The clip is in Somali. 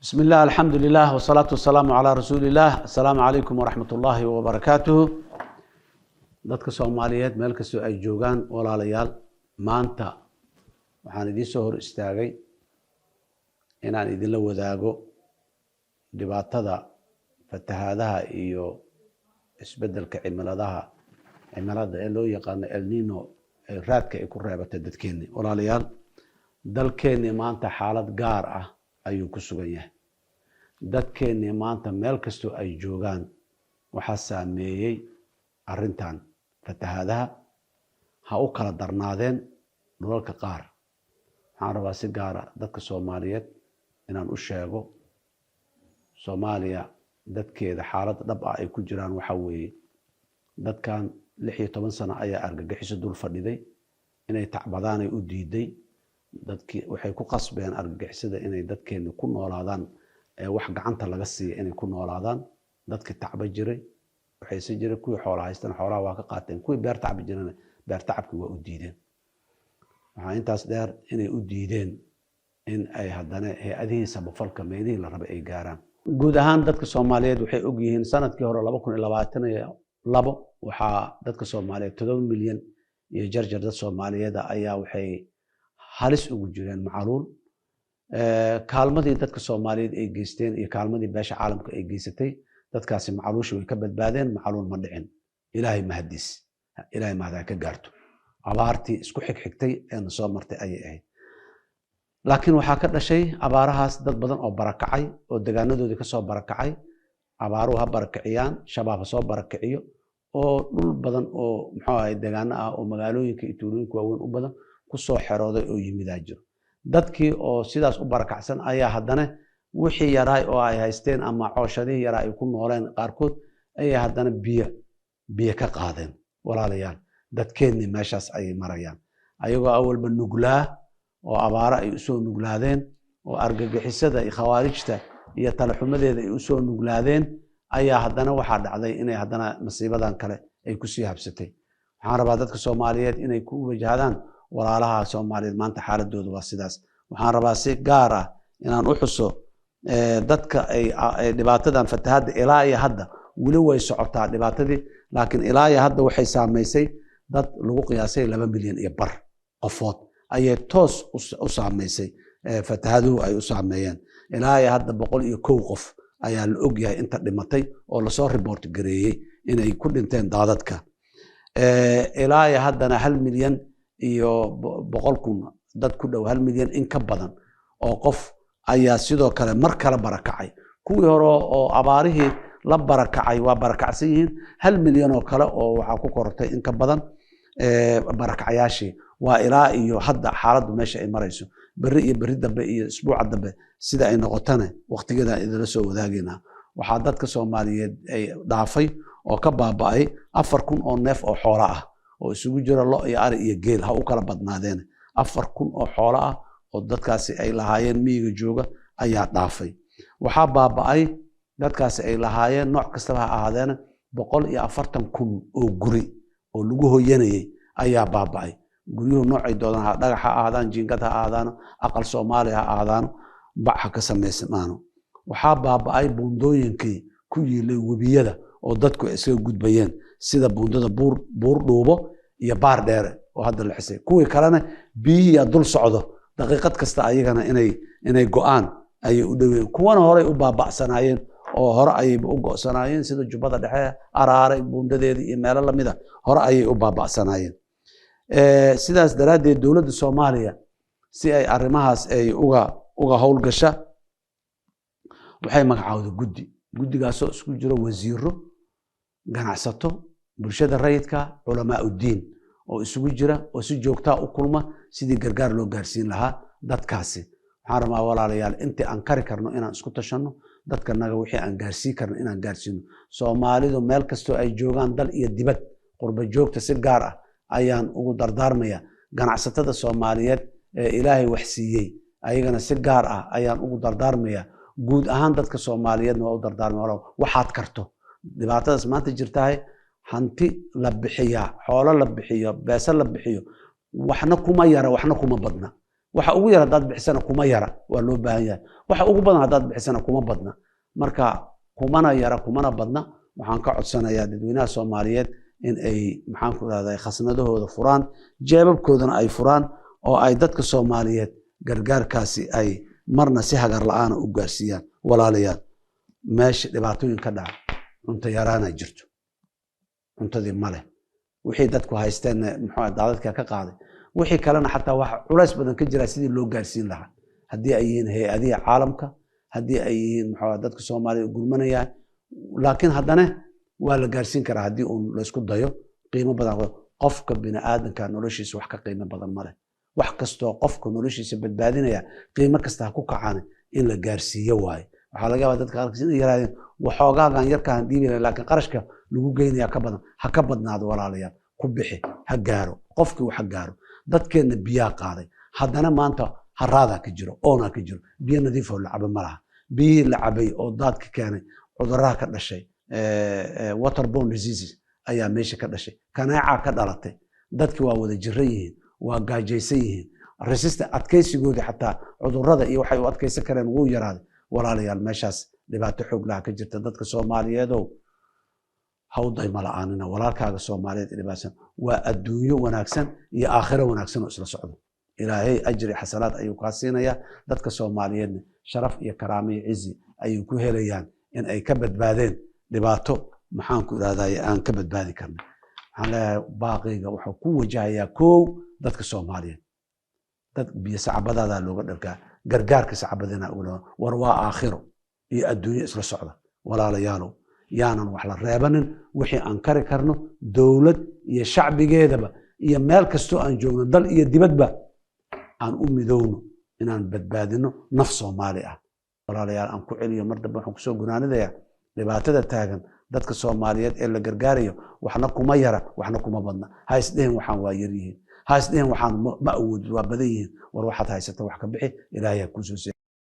بسم الله الحمد لله والصلاة والسلام على رسول الله. السلام عليكم ورحمة الله وبركاته. dadka Soomaaliyeed meel kastoo ay joogaan walaalayaal maanta waxaan idin soo hor istaagay inaan idin la wadaago dhibaatada fatahaadaha iyo isbedelka cimilada ee loo yaqaan El Niño ee raadka ay ku reebatay dadkeena. walaalayaal dalkeena maanta xaalad gaar ah ayuu ku sugan yahay. dadkeena maanta meel kastoo ay joogaan waxa saameeyay arrintan fatahaadaha ha u kala darnaadeen dhulalka qaar. waxaan rabaa si gaar ah dadka Soomaaliyeed inaan u sheego Soomaaliya dadkeeda xaalad dhab ah ay ku jiraan waxa weeye dadkan 16 sano ayaa argagixiso dul fadhiday inay tacbadaan ay u diiday. dadkii waxay ku qasbeen argagixisada inay dadkeena ku noolaadaan wax gacanta laga siiyo inay ku noolaadaan. dadkii tacba jiray waxay si jiray kuwii xoolaha haystaan xoolaha waa ka qaateen, kuwii beer tacbi jirana beer tacabki waa u diideen. waxaa intaas dheer inay u diideen in ay haddana hay-adihii samafalka meelihii la rabay ay gaaraan. guud ahaan dadka Soomaaliyeed waxay og yihiin sanadkii hore 2022 waxaa dadka Soomaaliyeed 7 milyan iyo jarjar dad Soomaaliyeed ayaa waxay halis ugu jireen macaluul. kaalmadii dadka Soomaaliyeed ay geysteen iyo kaalmadii beesha caalamka ay geysatay dadkaasi macaluushi way ka badbaadeen, macaluul ma dhicin. ilaahay mahadiis, ilaahay mahdaa ka gaarto. abaartii isku xigxigtay ee soo martay ayay ahayd. laakiin waxaa ka dhashay abaarahaas dad badan oo barakacay oo deegaanadoodii ka soo barakacay. abaaruhu ha barakiciyaan, shabaab ha soo barakiciyo oo dhul badan oo muxuu ahay deegaano ah oo magaalooyinka iyo tuulooyinka waaweyn u badan ku soo xerooday oo yimidaa jiro. dadkii oo sidaas u barakacsan ayaa haddana wixii yaraay oo ay haysteen ama cooshadihii yaraa ay ku nooleen qaarkood ayaa haddana biyo ka qaadeen. walaalayaal dadkeenni meeshaas ayay marayaan ayagoo awalba nuglaa oo abaaro ay usoo nuglaadeen oo argagixisada iyo khawaarijta iyo talaxumadeeda ay usoo nuglaadeen ayaa haddana waxaa dhacday inay haddana masiibadan kale ay kusii habsatay. waxaan rabaa dadka Soomaaliyeed inay ku wajahdaan walaalaha Soomaaliyeed maanta xaaladoodu waa sidaas. waxaan rabaa si gaar ah inaan u xuso dadka ay dhibaatadan fatahaadda ilaa iyo hadda weli way socotaa dhibaatadii, laakiin ilaa iyo hadda waxay saameysay dad lagu qiyaasay 2 milyan iyo bar qofood ayay toos u saameysay. fatahaaduhu ay u saameeyeen ilaa iyo hadda 101 qof ayaa la og yahay inta dhimatay oo lasoo report gareeyay inay ku dhinteen daadadka. ilaa iyo haddana 1 milyan iyo 100,000 dad ku dhow 1 milyan in ka badan oo qof ayaa sidoo kale mar kale barakacay. kuwii hore oo abaarihii la barakacay waa barakacsan yihiin. 1 milyan oo kale oo waxaa ku kortay in ka badan barakacayaashii. waa ilaa iyo hadda xaaladdu meesha ay marayso. berri dambe iyo isbuuca dambe sida ay noqotana waqtigeeda idinla soo wadaagayna. waxaa dadka Soomaaliyeed ay dhaafay oo ka baaba'ay 4,000 oo neef oo xoolo ah oo isugu jira lo iyo ari iyo geel ha u kala badnaadeen. 4,000 oo xoolo ah oo dadkaasi ay lahaayeen miyiga jooga ayaa dhaafay. waxaa baaba'ay dadkaasi ay lahaayeen nooc kastaba ha ahaadeen 140,000 oo guri oo lagu hoyanayay ayaa baaba'ay. guryuhu noocay doodaan ha dhagax ha ahaadaan, jiingad ha ahaadaan, aqal Soomaali ha ahaadaan, bac ha ka samaysmaano. waxaa baaba'ay buundooyinkii ku yiilay webiyada oo dadku iskaga gudbayeen sida buundada buur dhuubo iyo baar dheere oo hadda la xisay. kuwii kalena biyihii dul socdo daqiiqad kasta ayagana inay go'aan ayay u dhaween. kuwana horey u baaba'sanaayeen oo hore ayay u go'sanaayeen sida Jubbada Dhexe, Araaray buundadeedii iyo meelo lamid ah hore ayay u baaba'sanaayeen. sidaas daraaddeed dowladda Soomaaliya si ay arrimahaas ay uga howlgasha waxay magacaawday guddigaasoo isku jiro wasiiro, ganacsato, bulshada rayidka, culamaa uddiin oo isugu jira oo si joogtaa u kulma sidii gargaar loo gaarsiin lahaa dadkaasi. waxaan rabaa walaalayaal intii aan kari karno inaan isku tashanno, dadkanaga wixii aan gaarsiin karno inaan gaarsiino. Soomaalidu meel kastoo ay joogaan dal iyo dibad qurba joogta si gaar ah ayaan ugu dardaarmaya. ganacsatada Soomaaliyeed ee ilaahay wax siiyey ayagana si gaar ah ayaan ugu dardaarmaya. guud ahaan dadka Soomaaliyeedna waa u dardaarmaya waxaad karto. dhibaatadaas maanta jirtahay hanti la bixiyaa, xoolo la bixiyo, beesa la bixiyo, waxna kuma yara waxna kuma badna. waxa ugu yar hadaad bixisana kuma yara waa loo baahan yahay waxa ugu badan hadaad bixisana kuma badna marka kumana yara kumana badna waxaan ka codsanayaa dadweynaha Soomaaliyeed in ay maxaan ku raadayay khasnadahooda furaan jeebabkoodana ay furaan oo ay dadka Soomaaliyeed gargaarkaasi ay marna si hagar la'aan u gaarsiiyaan walaalayaal meesha dhibaatooyin ka dhaca cunto yaraana jirto cuntadii male wixii dadku haysteen muxuu daadadka ka qaaday wixii kalena xataa wax culays badan ka jira sidii loo gaarsiin lahaa hadii ay yihiin hay'adaha caalamka hadii ay yihiin muxuu dadka Soomaaliyeed gurmanayaan laakiin haddana waa la gaarsiin karaa hadii uu la isku dayo qiimo badan qofka bini'aadanka noloshiisa wax ka qiimo badan male wax kasto qofka noloshiisa badbaadinaya qiimo kasta ku kacaan in la gaarsiiyo waay waxa laga yaabaa dadka qaarkiis in yaraadeen waxoogaan yarkaan dhiibay laakiin qarashka lagu geynaya ka badan ha ka badnaado walaalayaal ku bixi ha gaaro qofkii wax gaaro dadkeena biya qaaday haddana maanta haraada ka jiro oona ka jiro biyo nadiif oo la cabo malaha biyo la cabay oo daadka keenay cudurada ka dhashay waterborne diseases ayaa meesha ka dhashay kanaaca ka dhalatay dadkii waa wada jiran yihiin waa gaajaysan yihiin resistant adkaysigooda xataa cudurada iyo waxay u adkaysan kareen wuu yaraaday walaalayaal meeshaas dhibaato xoog leh ka jirta dadka Soomaaliyeed oo hawday mala'aanina walaalkaaga Soomaaliyeed dhibaasan waa adduunyo wanaagsan iyo aakhiro wanaagsan oo isla socdo ilaahay ajri xasanaad ayuu ka siinaya dadka Soomaaliyeed sharaf iyo karaamo iyo cizi ayuu ku helayaan in ay ka badbaadeen dhibaato maxaan ku raadayay aan ka badbaadi karno waxaan leeyahay baaqiga wuxuu ku wajahayaa koow dadka Soomaaliyeed dad biyo sacbadaada looga dharkaa gargaarka sacbadana war waa aakhiro iyo adduunyo isla socda walaalayaal yaanan wax la reebanin wixii aan kari karno dawlad iyo shacbigeedaba iyo meel kasto aan joogno dal iyo dibadba aan u midowno inaan badbaadino naf Soomaali ah walaalayaal aan ku celiyo mar dambe waxaan ku soo gunaanadaya dhibaatada taagan dadka Soomaaliyeed ee la gargaarayo waxna kuma yara waxna kuma badna ha isdeen waxaan waa yar yihiin ha isdeen waxaan ma awood waa badan yihiin war waxaad haysata wax ka bixi ilaahay ku soo